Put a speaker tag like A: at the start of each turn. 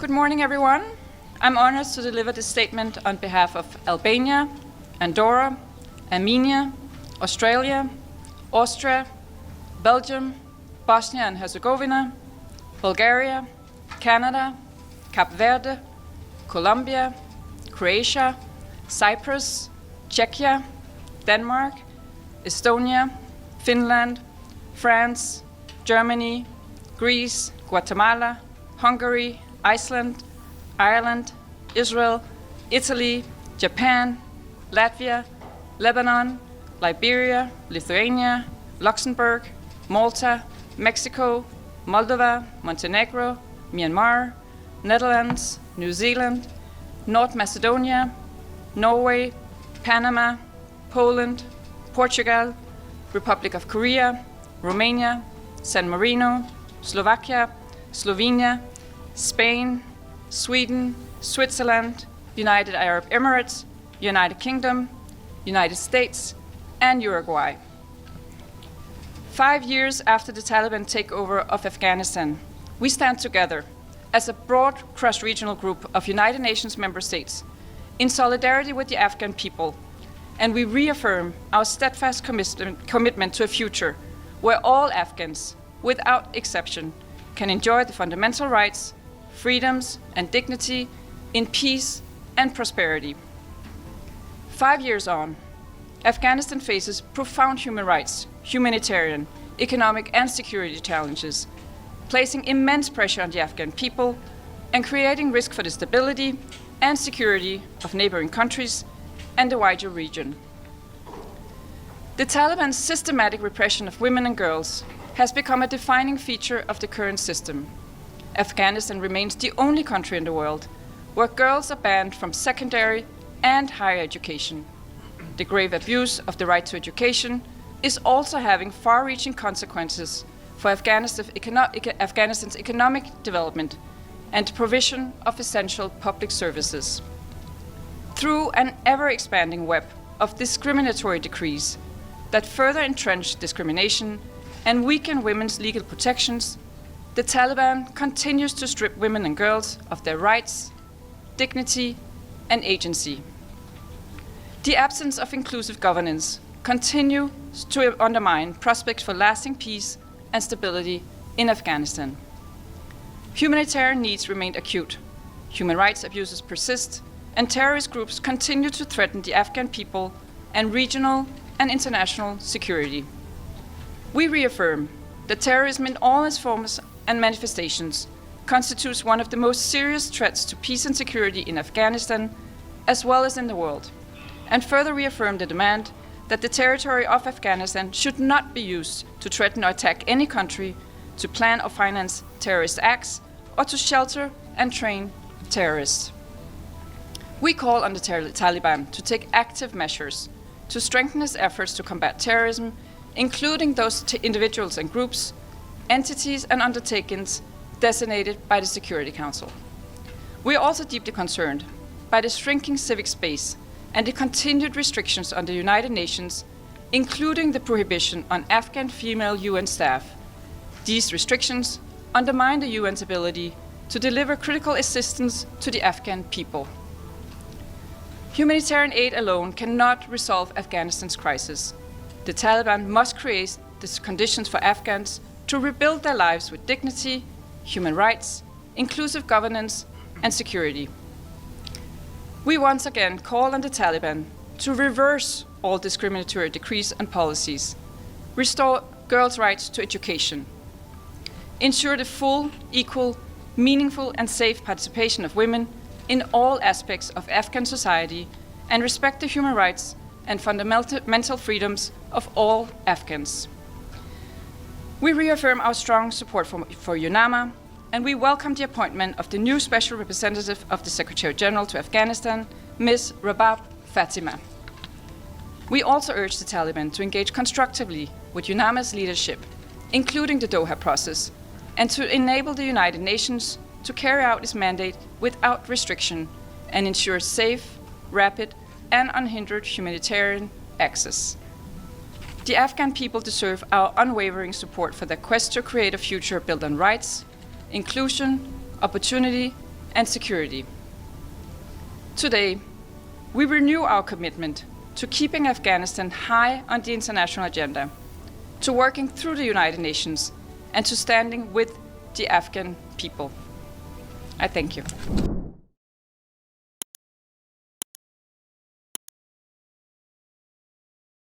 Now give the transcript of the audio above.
A: Good morning, everyone. I'm honored to deliver this statement on behalf of Albania, Andorra, Armenia, Australia, Austria, Belgium, Bosnia and Herzegovina, Bulgaria, Canada, Cape Verde, Colombia, Croatia, Cyprus, Czechia, Denmark, Estonia, Finland, France, Germany, Greece, Guatemala, Hungary, Iceland, Ireland, Israel, Italy, Japan, Latvia, Lebanon, Liberia, Lithuania, Luxembourg, Malta, Mexico, Moldova, Montenegro, Myanmar, Netherlands, New Zealand, North Macedonia, Norway, Panama, Poland, Portugal, Republic of Korea, Romania, San Marino, Slovakia, Slovenia, Spain, Sweden, Switzerland, United Arab Emirates, United Kingdom, United States, and Uruguay. 5 years after the Taliban takeover of Afghanistan, we stand together as a broad cross-regional group of United Nations member states in solidarity with the Afghan people, and we reaffirm our steadfast commitment to a future where all Afghans, without exception, can enjoy the fundamental rights, freedoms, and dignity in peace and prosperity. 5 years on, Afghanistan faces profound human rights, humanitarian, economic, and security challenges, placing immense pressure on the Afghan people and creating risk for the stability and security of neighboring countries and the wider region. The Taliban's systematic repression of women and girls has become a defining feature of the current system. Afghanistan remains the only country in the world where girls are banned from secondary and higher education. The grave abuse of the right to education is also having far-reaching consequences for Afghanistan's economic development and provision of essential public services. Through an ever-expanding web of discriminatory decrees that further entrench discrimination and weaken women's legal protections, the Taliban continues to strip women and girls of their rights, dignity, and agency. The absence of inclusive governance continues to undermine prospects for lasting peace and stability in Afghanistan. Humanitarian needs remain acute, human rights abuses persist, and terrorist groups continue to threaten the Afghan people and regional and international security. We reaffirm that terrorism in all its forms and manifestations constitutes one of the most serious threats to peace and security in Afghanistan, as well as in the world, and further reaffirm the demand that the territory of Afghanistan should not be used to threaten or attack any country, to plan or finance terrorist acts, or to shelter and train terrorists. We call on the Taliban to take active measures to strengthen its efforts to combat terrorism, including those individuals and groups, entities and undertakings designated by the Security Council. We are also deeply concerned by the shrinking civic space and the continued restrictions on the United Nations, including the prohibition on Afghan female UN staff. These restrictions undermine the UN's ability to deliver critical assistance to the Afghan people. Humanitarian aid alone cannot resolve Afghanistan's crisis. The Taliban must create the conditions for Afghans to rebuild their lives with dignity, human rights, inclusive governance, and security. We once again call on the Taliban to reverse all discriminatory decrees and policies, restore girls' rights to education, ensure the full, equal, meaningful, and safe participation of women in all aspects of Afghan society, and respect the human rights and fundamental freedoms of all Afghans. We reaffirm our strong support for UNAMA, and we welcome the appointment of the new Special Representative of the Secretary General to Afghanistan, Ms. Rabab Fatima. We also urge the Taliban to engage constructively with UNAMA's leadership, including the Doha process, and to enable the United Nations to carry out its mandate without restriction and ensure safe, rapid, and unhindered humanitarian access. The Afghan people deserve our unwavering support for their quest to create a future built on rights, inclusion, opportunity, and security. Today, we renew our commitment to keeping Afghanistan high on the international agenda, to working through the United Nations, and to standing with the Afghan people. I thank you.